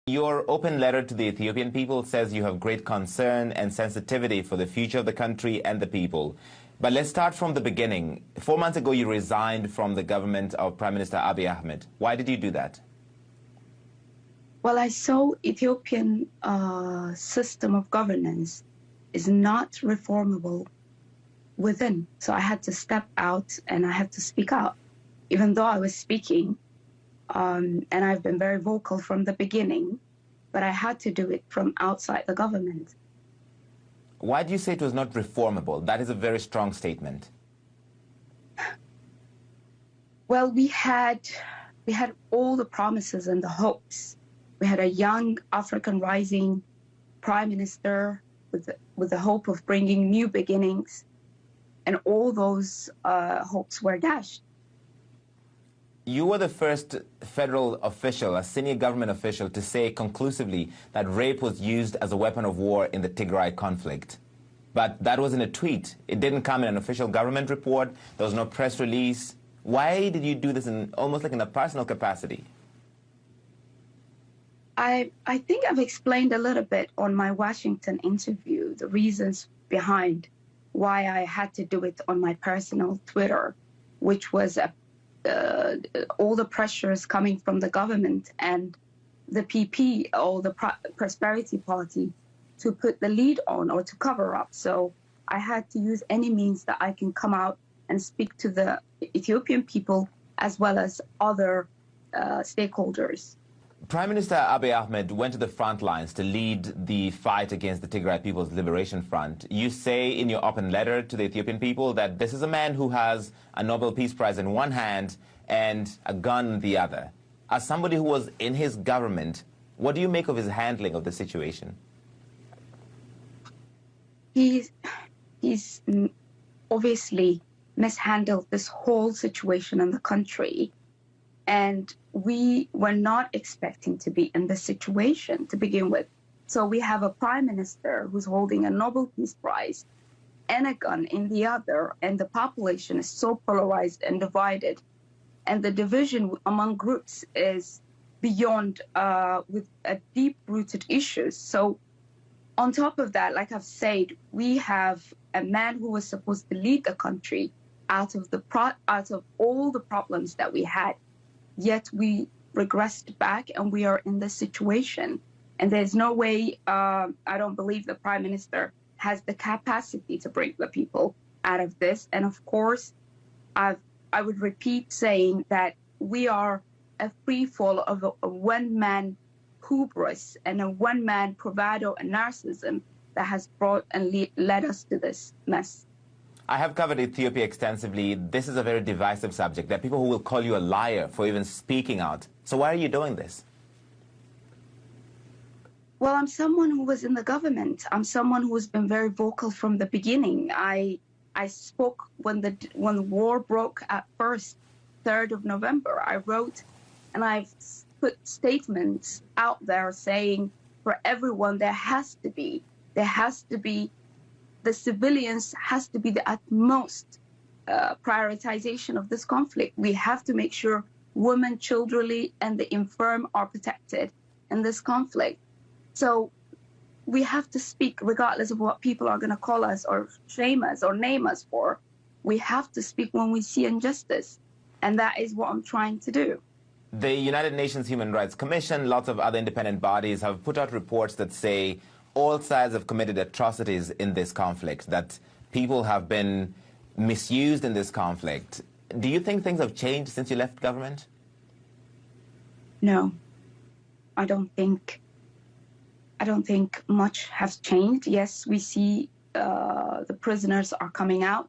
Your open letter to the Ethiopian people says you have great concern and sensitivity for the future of the country and the people. But let's start from the beginning. 4 months ago, you resigned from the government of Prime Minister Abiy Ahmed. Why did you do that? Well, I saw Ethiopian system of governance is not reformable within. So I had to step out and I had to speak out, even though I was speaking. And I've been very vocal from the beginning, but I had to do it from outside the government. Why do you say it was not reformable? That is a very strong statement. Well, we had all the promises and the hopes. We had a young African rising prime minister with the hope of bringing new beginnings, and all those hopes were dashed. You were the first federal official, a senior government official, to say conclusively that rape was used as a weapon of war in the Tigrai conflict. But that was in a tweet. It didn't come in an official government report. There was no press release. Why did you do this in almost like in a personal capacity? I think I've explained a little bit on my Washington interview, the reasons behind why I had to do it on my personal Twitter, which was all the pressures coming from the government and the PP or the Prosperity Party to put the lead on or to cover up. So I had to use any means that I can come out and speak to the Ethiopian people as well as other stakeholders. Prime Minister Abiy Ahmed went to the front lines to lead the fight against the Tigray People's Liberation Front. You say in your open letter to the Ethiopian people that this is a man who has a Nobel Peace Prize in one hand and a gun in the other. As somebody who was in his government, what do you make of his handling of the situation? He's obviously mishandled this whole situation in the country. And we were not expecting to be in this situation to begin with. So we have a prime minister who's holding a Nobel Peace Prize and a gun in the other, and the population is so polarized and divided. And the division among groups is beyond with deep-rooted issues. So on top of that, like I've said, we have a man who was supposed to lead the country out of all the problems that we had. Yet we regressed back and we are in this situation. And there's no way, I don't believe the prime minister has the capacity to bring the people out of this. And of course, I would repeat saying that we are a free fall of a one-man hubris and a one-man bravado and narcissism that has brought and led us to this mess. I have covered Ethiopia extensively. This is a very divisive subject. There are people who will call you a liar for even speaking out. So why are you doing this? Well, I'm someone who was in the government. I'm someone who's been very vocal from the beginning. I spoke when the war broke at first, 3rd of November. I wrote and I've put statements out there saying for everyone the civilians has to be the utmost prioritization of this conflict. We have to make sure women, children, and the infirm are protected in this conflict. So we have to speak regardless of what people are going to call us or shame us or name us for. We have to speak when we see injustice. And that is what I'm trying to do. The United Nations Human Rights Commission, lots of other independent bodies have put out reports that say all sides have committed atrocities in this conflict, that people have been misused in this conflict. Do you think things have changed since you left government? No, I don't think much has changed. Yes, we see the prisoners are coming out.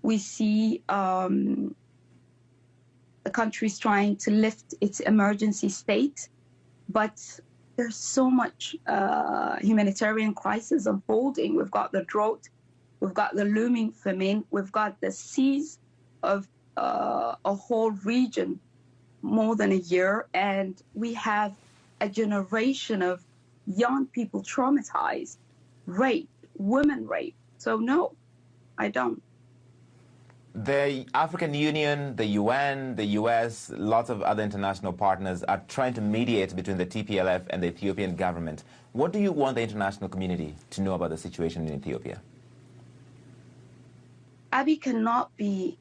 We see the country's trying to lift its emergency state, but there's so much humanitarian crisis unfolding. We've got the drought, we've got the looming famine, we've got the siege of a whole region more than a year, and we have a generation of young people traumatized, raped, women raped. So no, I don't. The African Union, the UN, the US, lots of other international partners are trying to mediate between the TPLF and the Ethiopian government. What do you want the international community to know about the situation in Ethiopia? Abiy cannot be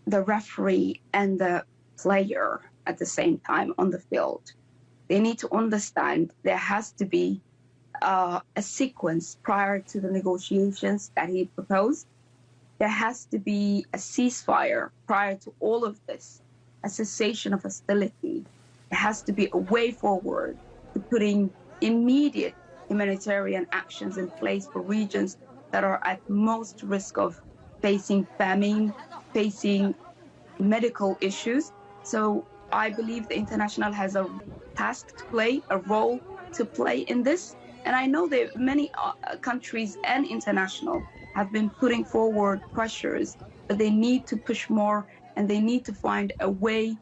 the referee and the player at the same time on the field. They need to understand there has to be a sequence prior to the negotiations that he proposed. There has to be a ceasefire prior to all of this, a cessation of hostility. There has to be a way forward to putting immediate humanitarian actions in place for regions that are at most risk of facing famine, facing medical issues. So I believe the international has a task to play, a role to play in this. And I know that many countries and international have been putting forward pressures, but they need to push more and they need to find a way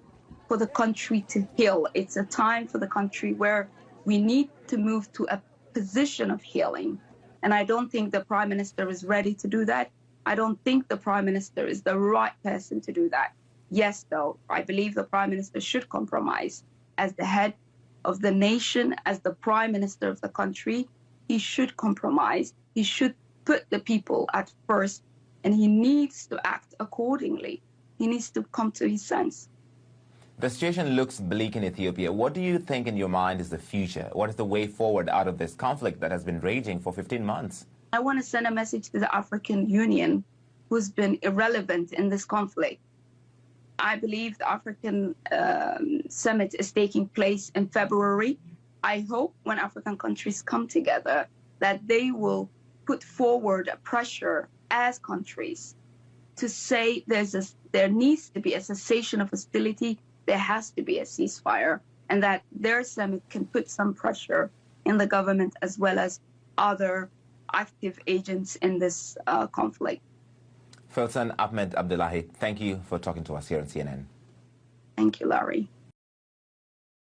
for the country to heal. It's a time for the country where we need to move to a position of healing. And I don't think the Prime Minister is ready to do that. I don't think the Prime Minister is the right person to do that. Yes, though, I believe the Prime Minister should compromise. As the head of the nation, as the Prime Minister of the country, he should compromise. He should put the people at first, and he needs to act accordingly. He needs to come to his sense. The situation looks bleak in Ethiopia. What do you think in your mind is the future? What is the way forward out of this conflict that has been raging for 15 months? I want to send a message to the African Union, who's been irrelevant in this conflict. I believe the African summit is taking place in February. I hope when African countries come together that they will put forward a pressure as countries to say there needs to be a cessation of hostility, there has to be a ceasefire, and that their summit can put some pressure in the government as well as other active agents in this conflict. Filsan Ahmed Abdullahi, thank you for talking to us here on CNN. Thank you, Larry.